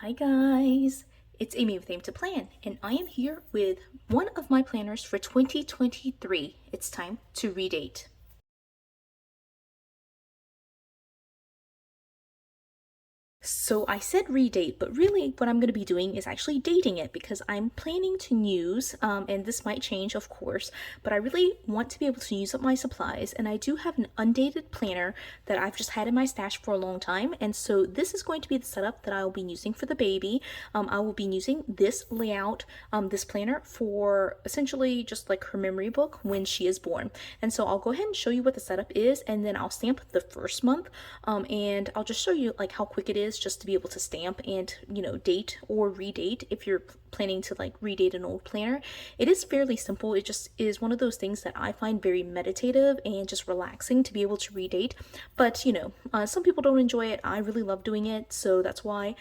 Hi guys, it's Amy with Aim to Plan, and I am here with one of my planners for 2023. It's time to redate. So I said redate, but really what I'm going to be doing is actually dating it because I'm planning to use, and this might change of course, but I really want to be able to use up my supplies, and I do have an undated planner that I've just had in my stash for a long time, and so this is going to be the setup that I will be using for the baby. I will be using this layout, this planner for essentially just like her memory book when she is born. And so I'll go ahead and show you what the setup is, and then I'll stamp the first month, and I'll just show you like how quick it is just to be able to stamp and date or redate if you're planning to like redate an old planner. It is fairly simple. It just is one of those things that I find very meditative and just relaxing to be able to redate. But some people don't enjoy it. I really love doing it, so that's why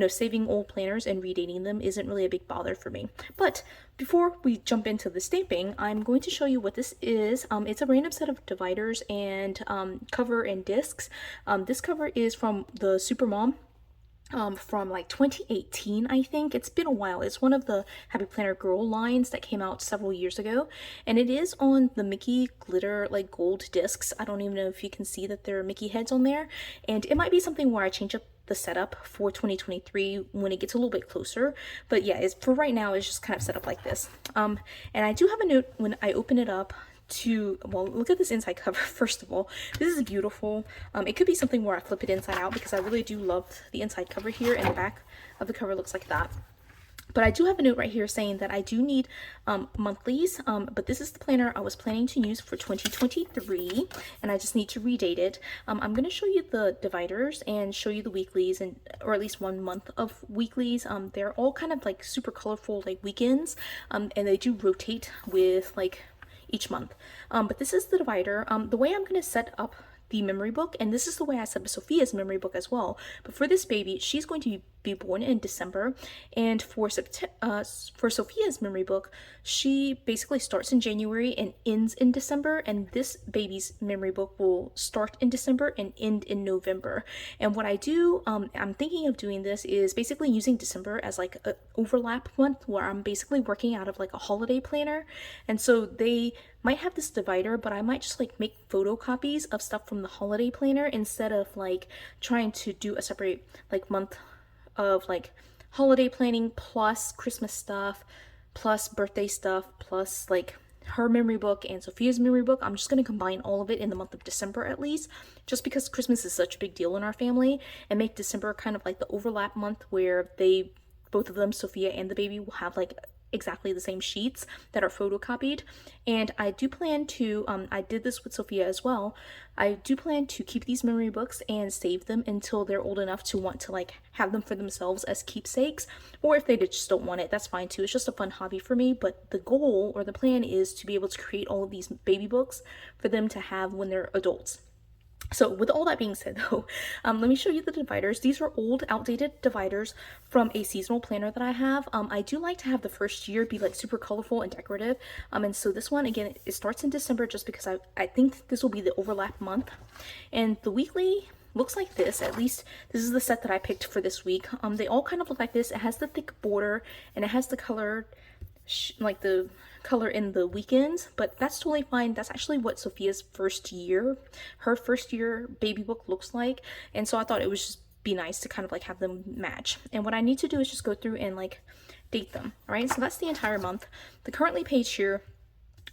saving old planners and redating them isn't really a big bother for me. But before we jump into the stamping, I'm going to show you what this is. It's a random set of dividers and cover and discs. This cover is from the Supermom, from like 2018, I think. It's been a while. It's one of the Happy Planner Girl lines that came out several years ago, and it is on the Mickey glitter like gold discs. I don't even know if you can see that there are Mickey heads on there, and it might be something where I change up the setup for 2023 when it gets a little bit closer. But yeah, for right now it's just kind of set up like this. And I do have a note when I open it up well, look at this inside cover. First of all, this is beautiful. It could be something where I flip it inside out because I really do love the inside cover here, and the back of the cover looks like that. But I do have a note right here saying that I do need monthlies, but this is the planner I was planning to use for 2023, and I just need to redate it. I'm going to show you the dividers and show you the weeklies, or at least 1 month of weeklies. They're all kind of like super colorful like weekends, and they do rotate with like each month. But this is the divider. The way I'm going to set up the memory book, and this is the way I set up Sophia's memory book as well. But for this baby, she's going to be born in December, and for Sophia's memory book, she basically starts in January and ends in December, and this baby's memory book will start in December and end in November. And what I do, I'm thinking of doing this is basically using December as like an overlap month where I'm basically working out of like a holiday planner, and so they might have this divider, but I might just like make photocopies of stuff from the holiday planner instead of like trying to do a separate like month of like holiday planning plus Christmas stuff plus birthday stuff plus like her memory book and Sophia's memory book. I'm just going to combine all of it in the month of December at least, just because Christmas is such a big deal in our family, and make December kind of like the overlap month where both of them, Sophia and the baby, will have like exactly the same sheets that are photocopied. And I do plan to, I did this with Sophia as well, I do plan to keep these memory books and save them until they're old enough to want to like have them for themselves as keepsakes, or if they just don't want it, that's fine too. It's just a fun hobby for me, but the goal or the plan is to be able to create all of these baby books for them to have when they're adults. So with all that being said though, let me show you the dividers. These are old outdated dividers from a seasonal planner that I have. I do like to have the first year be like super colorful and decorative. And so this one, again, it starts in December just because I think this will be the overlap month. And the weekly looks like this. At least this is the set that I picked for this week. They all kind of look like this. It has the thick border and it has the color like the color in the weekends, but that's totally fine. That's actually what Sophia's her first year baby book looks like, and so I thought it would just be nice to kind of like have them match. And what I need to do is just go through and like date them. All right, so that's the entire month. The currently page here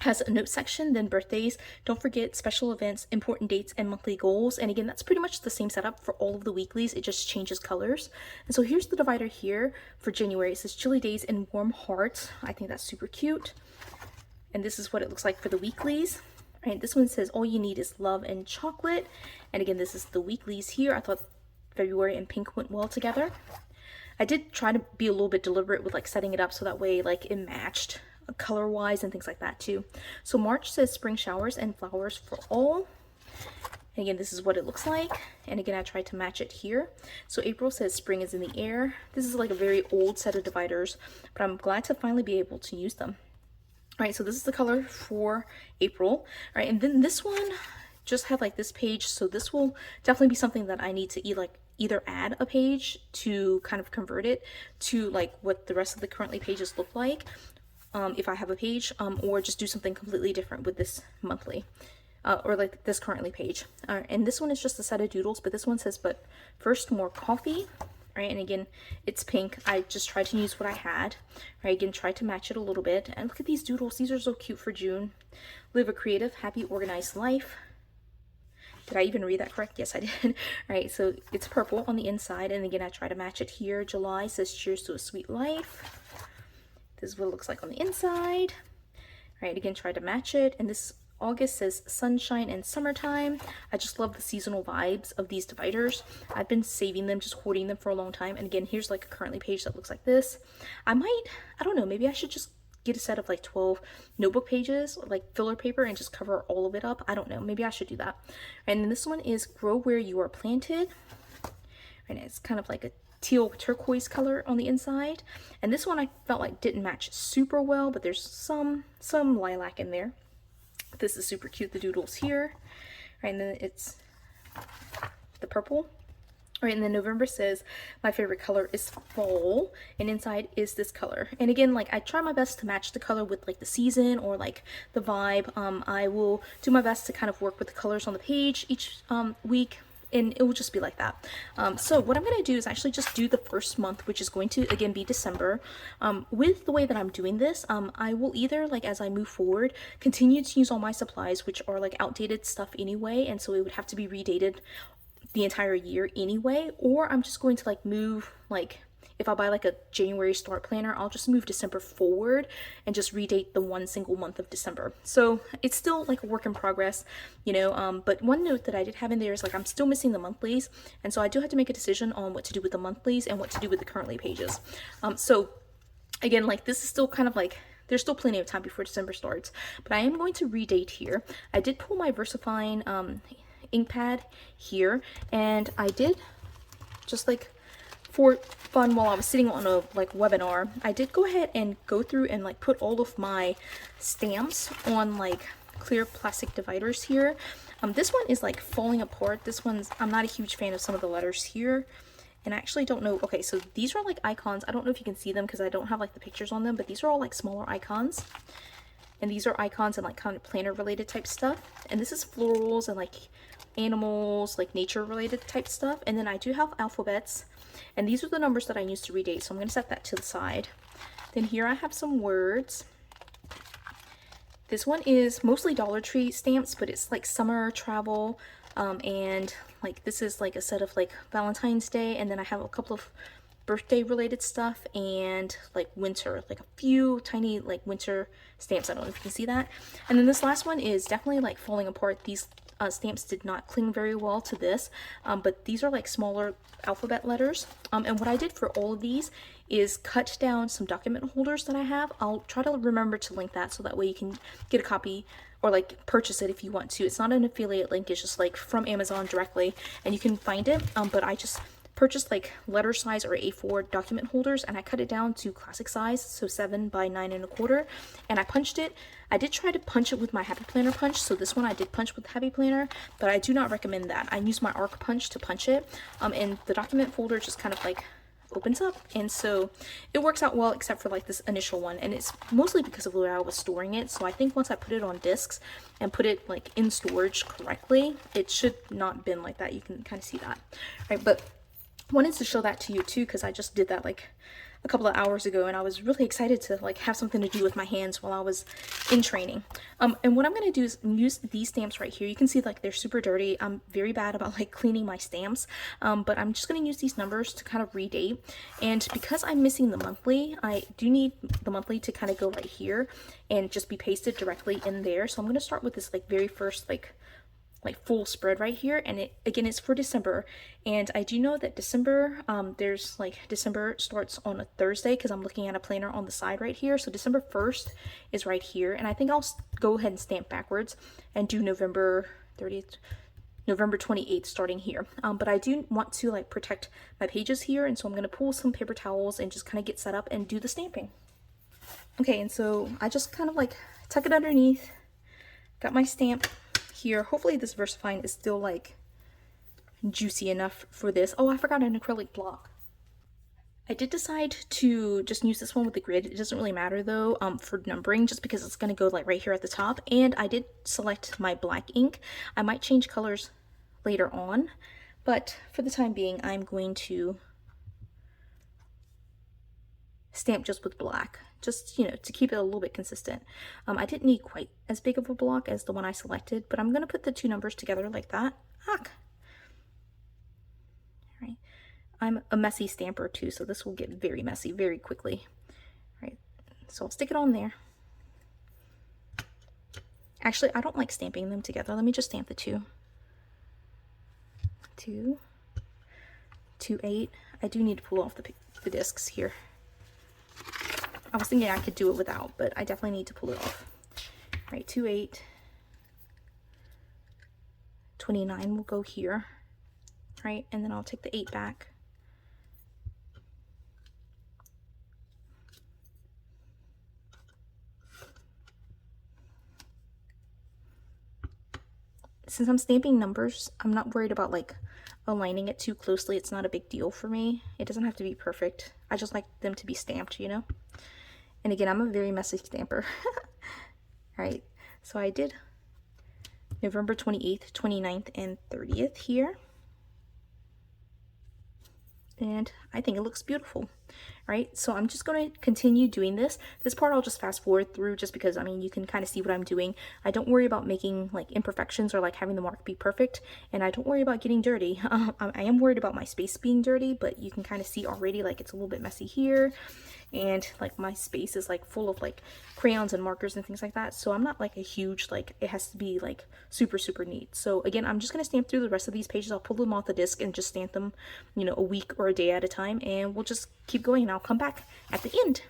has a note section, then birthdays, don't forget, special events, important dates, and monthly goals. And again, that's pretty much the same setup for all of the weeklies, it just changes colors. And so here's the divider here for January. It says chilly days and warm hearts. I think that's super cute. And this is what it looks like for the weeklies. All right, this one says all you need is love and chocolate. And again, this is the weeklies here. I thought February and pink went well together. I did try to be a little bit deliberate with like setting it up so that way like it matched color wise and things like that too. So March says spring showers and flowers for all. And again, this is what it looks like. And again, I tried to match it here. So April says spring is in the air. This is like a very old set of dividers, but I'm glad to finally be able to use them. All right, so this is the color for April. All right, and then this one just had like this page, so this will definitely be something that I need to either add a page to kind of convert it to like what the rest of the currently pages look like, if I have a page, or just do something completely different with this monthly. Or like this currently page. And this one is just a set of doodles, but this one says, but first more coffee. Right, and again, it's pink. I just tried to use what I had. Right, again, tried to match it a little bit. And look at these doodles. These are so cute for June. Live a creative, happy, organized life. Did I even read that correct? Yes, I did. All right, so it's purple on the inside. And again, I try to match it here. July says, cheers to a sweet life. This is what it looks like on the inside. All right, again, try to match it. And this August says sunshine and summertime. I just love the seasonal vibes of these dividers. I've been saving them, just hoarding them for a long time. And again, here's like a currently page that looks like this. I don't know, maybe I should just get a set of like 12 notebook pages, like filler paper, and just cover all of it up. I don't know, maybe I should do that. And then this one is grow where you are planted. And it's kind of like a teal turquoise color on the inside. And this one I felt like didn't match super well, but there's some lilac in there. This is super cute, the doodles here. Right, and then it's the purple. Right, and then November says, my favorite color is fall, and inside is this color. And again, like I try my best to match the color with like the season or like the vibe. I will do my best to kind of work with the colors on the page each week. And it will just be like that. So what I'm going to do is actually just do the first month, which is going to, again, be December. With the way that I'm doing this, I will either, like, as I move forward, continue to use all my supplies, which are, like, outdated stuff anyway, and so it would have to be redated the entire year anyway, or I'm just going to, like, move, like, if I buy like a January start planner, I'll just move December forward and just redate the one single month of December. So it's still like a work in progress, you know, but one note that I did have in there is like I'm still missing the monthlies. And so I do have to make a decision on what to do with the monthlies and what to do with the currently pages. So again, like this is still kind of like, there's still plenty of time before December starts, but I am going to redate here. I did pull my VersaFine ink pad here, and I did just like, for fun, while I was sitting on a like webinar, I did go ahead and go through and like put all of my stamps on like clear plastic dividers here. This one is like falling apart. This one's, I'm not a huge fan of some of the letters here, and I actually don't know. Okay, so these are like icons. I don't know if you can see them because I don't have like the pictures on them, but these are all like smaller icons. And these are icons and like kind of planner related type stuff. And this is florals and like animals, like nature related type stuff. And then I do have alphabets, and these are the numbers that I use to redate, so I'm going to set that to the side. Then here I have some words. This one is mostly Dollar Tree stamps, but it's like summer travel, and like this is like a set of like Valentine's Day, and then I have a couple of birthday related stuff and like winter, like a few tiny like winter stamps. I don't know if you can see that. And then this last one is definitely like falling apart. These stamps did not cling very well to this, but these are like smaller alphabet letters. And what I did for all of these is cut down some document holders that I have. I'll try to remember to link that so that way you can get a copy or like purchase it if you want to. It's not an affiliate link, it's just like from Amazon directly, and you can find it. But I just purchased like letter size or A4 document holders, and I cut it down to classic size, so 7 by 9 1/4, and I punched it. I did try to punch it with my Happy Planner punch, so this one I did punch with Happy Planner, but I do not recommend that. I use my arc punch to punch it, and the document folder just kind of like opens up, and so it works out well except for like this initial one, and it's mostly because of where I was storing it. So I think once I put it on discs and put it like in storage correctly, it should not been like that. You can kind of see that, right? But wanted to show that to you too, because I just did that like a couple of hours ago, and I was really excited to like have something to do with my hands while I was in training. And what I'm going to do is use these stamps right here. You can see like they're super dirty. I'm very bad about like cleaning my stamps, but I'm just going to use these numbers to kind of redate. And because I'm missing the monthly, I do need the monthly to kind of go right here and just be pasted directly in there. So I'm going to start with this like very first like full spread right here, and it again it's for December. And I do know that December, there's like December starts on a Thursday, because I'm looking at a planner on the side right here. So December 1st is right here, and I think I'll go ahead and stamp backwards and do November 30th, November 28th starting here. But I do want to like protect my pages here, and so I'm going to pull some paper towels and just kind of get set up and do the stamping. Okay, and so I just kind of like tuck it underneath, got my stamp here. Hopefully this VersaFine is still like juicy enough for this. Oh, I forgot an acrylic block. I did decide to just use this one with the grid. It doesn't really matter though for numbering, just because it's going to go like right here at the top. And I did select my black ink. I might change colors later on, but for the time being, I'm going to stamp just with black, just, you know, to keep it a little bit consistent. I didn't need quite as big of a block as the one I selected, but I'm going to put the two numbers together like that. All right. I'm a messy stamper too, so this will get very messy very quickly. All right, so I'll stick it on there. Actually, I don't like stamping them together. Let me just stamp the two. 2, 2, 8. I do need to pull off the discs here. I was thinking I could do it without, but I definitely need to pull it off. All right, 2, 8. 29 will go here, right? And then I'll take the 8 back. Since I'm stamping numbers, I'm not worried about like aligning it too closely. It's not a big deal for me. It doesn't have to be perfect. I just like them to be stamped, you know? And again, I'm a very messy stamper. Alright, so I did November 28th, 29th, and 30th here. And I think it looks beautiful. Right, so I'm just going to continue doing this. This part I'll just fast forward through just because, I mean, you can kind of see what I'm doing. I don't worry about making like imperfections or like having the mark be perfect, and I don't worry about getting dirty. I am worried about my space being dirty, but you can kind of see already like it's a little bit messy here, and like my space is like full of like crayons and markers and things like that, so I'm not like a huge, like it has to be like super neat. So again, I'm just going to stamp through the rest of these pages. I'll pull them off the disc and just stamp them, you know, a week or a day at a time, and we'll just keep going, and I'll come back at the end.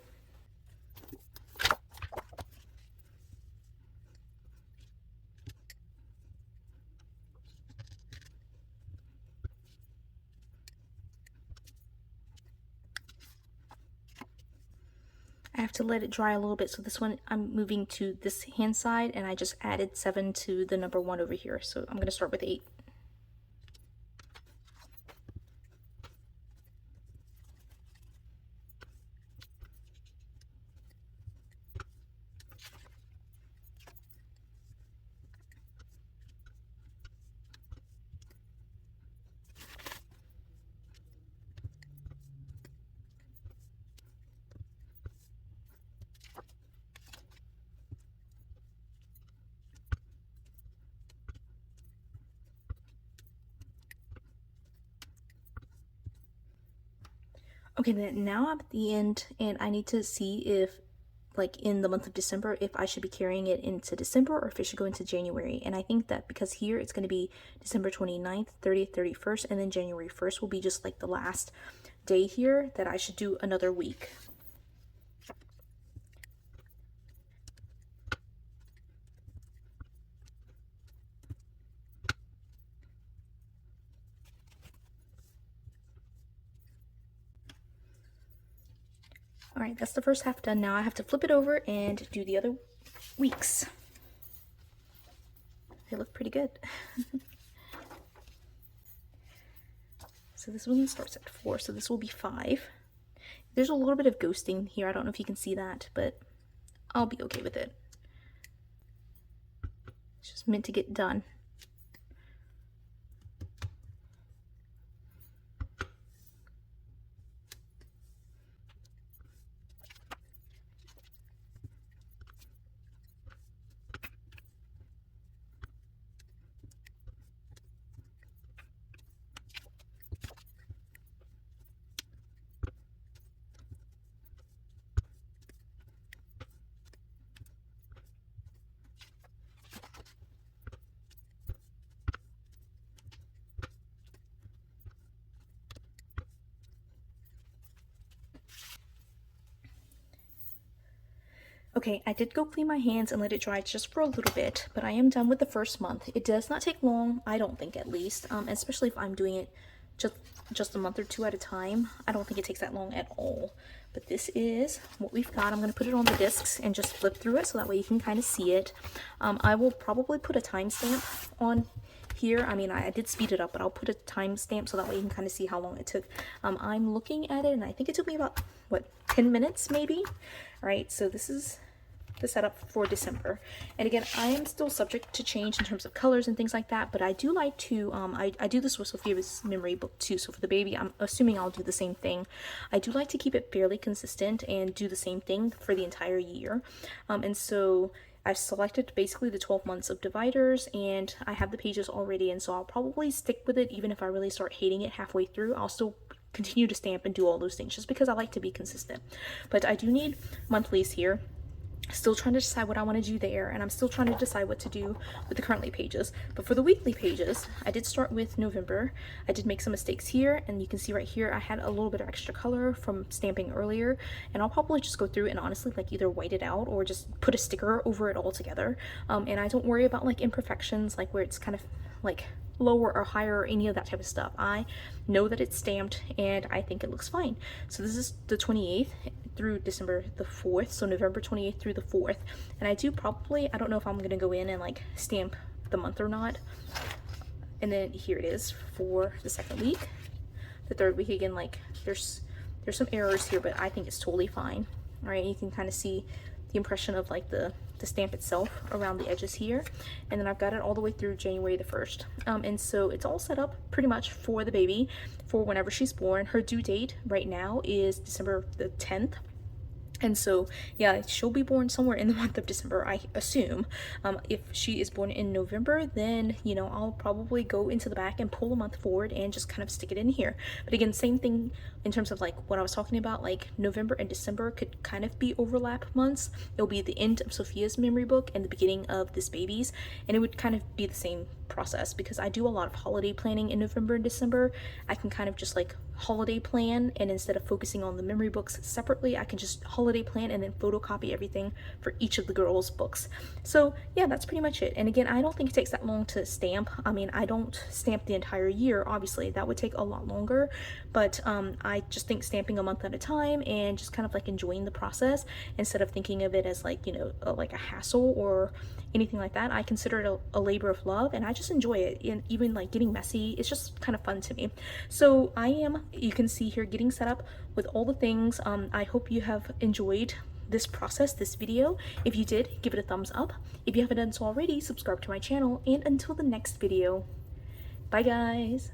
I have to let it dry a little bit, so this one I'm moving to this hand side, and I just added 7 to the number 1 over here, so I'm going to start with 8. Okay, then now I'm at the end, and I need to see if, like in the month of December, if I should be carrying it into December or if it should go into January. And I think that because here it's going to be December 29th, 30th, 31st, and then January 1st will be just like the last day here, that I should do another week. Alright, that's the first half done. Now I have to flip it over and do the other weeks. They look pretty good. So this one starts at 4, so this will be 5. There's a little bit of ghosting here. I don't know if you can see that, but I'll be okay with it. It's just meant to get done. Okay, I did go clean my hands and let it dry just for a little bit, but I am done with the first month. It does not take long, I don't think, at least, especially if I'm doing it just a month or 2 at a time. I don't think it takes that long at all. But this is what we've got. I'm going to put it on the discs and just flip through it so that way you can kind of see it. I will probably put a timestamp on here. I mean, I did speed it up, but I'll put a timestamp so that way you can kind of see how long it took. I'm looking at it, and I think it took me about, what, 10 minutes maybe? All right, so this is the setup for December. And again, I am still subject to change in terms of colors and things like that, but I do like to, I do this with Sophia's memory book too, so for the baby, I'm assuming I'll do the same thing. I do like to keep it fairly consistent and do the same thing for the entire year. And so I've selected basically the 12 months of dividers, and I have the pages already, and so I'll probably stick with it even if I really start hating it halfway through. I'll still continue to stamp and do all those things just because I like to be consistent. But I do need monthlies here. Still trying to decide what I want to do there, and I'm still trying to decide what to do with the currently pages. But for the weekly pages, I did start with November. I did make some mistakes here, and you can see right here I had a little bit of extra color from stamping earlier, and I'll probably just go through and honestly like either white it out or just put a sticker over it all together. And I don't worry about like imperfections, like where it's kind of like lower or higher or any of that type of stuff. I know that it's stamped and I think it looks fine. So this is the 28th through December the 4th, so November 28th through the 4th. And I do probably, I don't know if I'm gonna go in and like stamp the month or not. And then here it is for the second week. The third week, again, like there's some errors here, but I think it's totally fine. All right, you can kind of see the impression of like the stamp itself around the edges here. And then I've got it all the way through January the 1st. And so it's all set up pretty much for the baby for whenever she's born. Her due date right now is December the 10th. And so, yeah, she'll be born somewhere in the month of December, I assume. If she is born in November, then, you know, I'll probably go into the back and pull a month forward and just kind of stick it in here. But again, same thing in terms of like what I was talking about, like November and December could kind of be overlap months. It'll be the end of Sophia's memory book and the beginning of this baby's, and it would kind of be the same process because I do a lot of holiday planning in November and December. I can kind of just like holiday plan, and instead of focusing on the memory books separately, I can just holiday plan and then photocopy everything for each of the girls' books. So yeah, that's pretty much it. And again, I don't think it takes that long to stamp. I mean, I don't stamp the entire year, obviously that would take a lot longer, but I just think stamping a month at a time and just kind of like enjoying the process instead of thinking of it as like, you know, like a hassle or anything like that. I consider it a labor of love, and I just enjoy it. And even like getting messy, it's just kind of fun to me. So I am, you can see here, getting set up with all the things. I hope you have enjoyed this process, this video. If you did, give it a thumbs up. If you haven't done so already, subscribe to my channel, and until the next video, bye guys.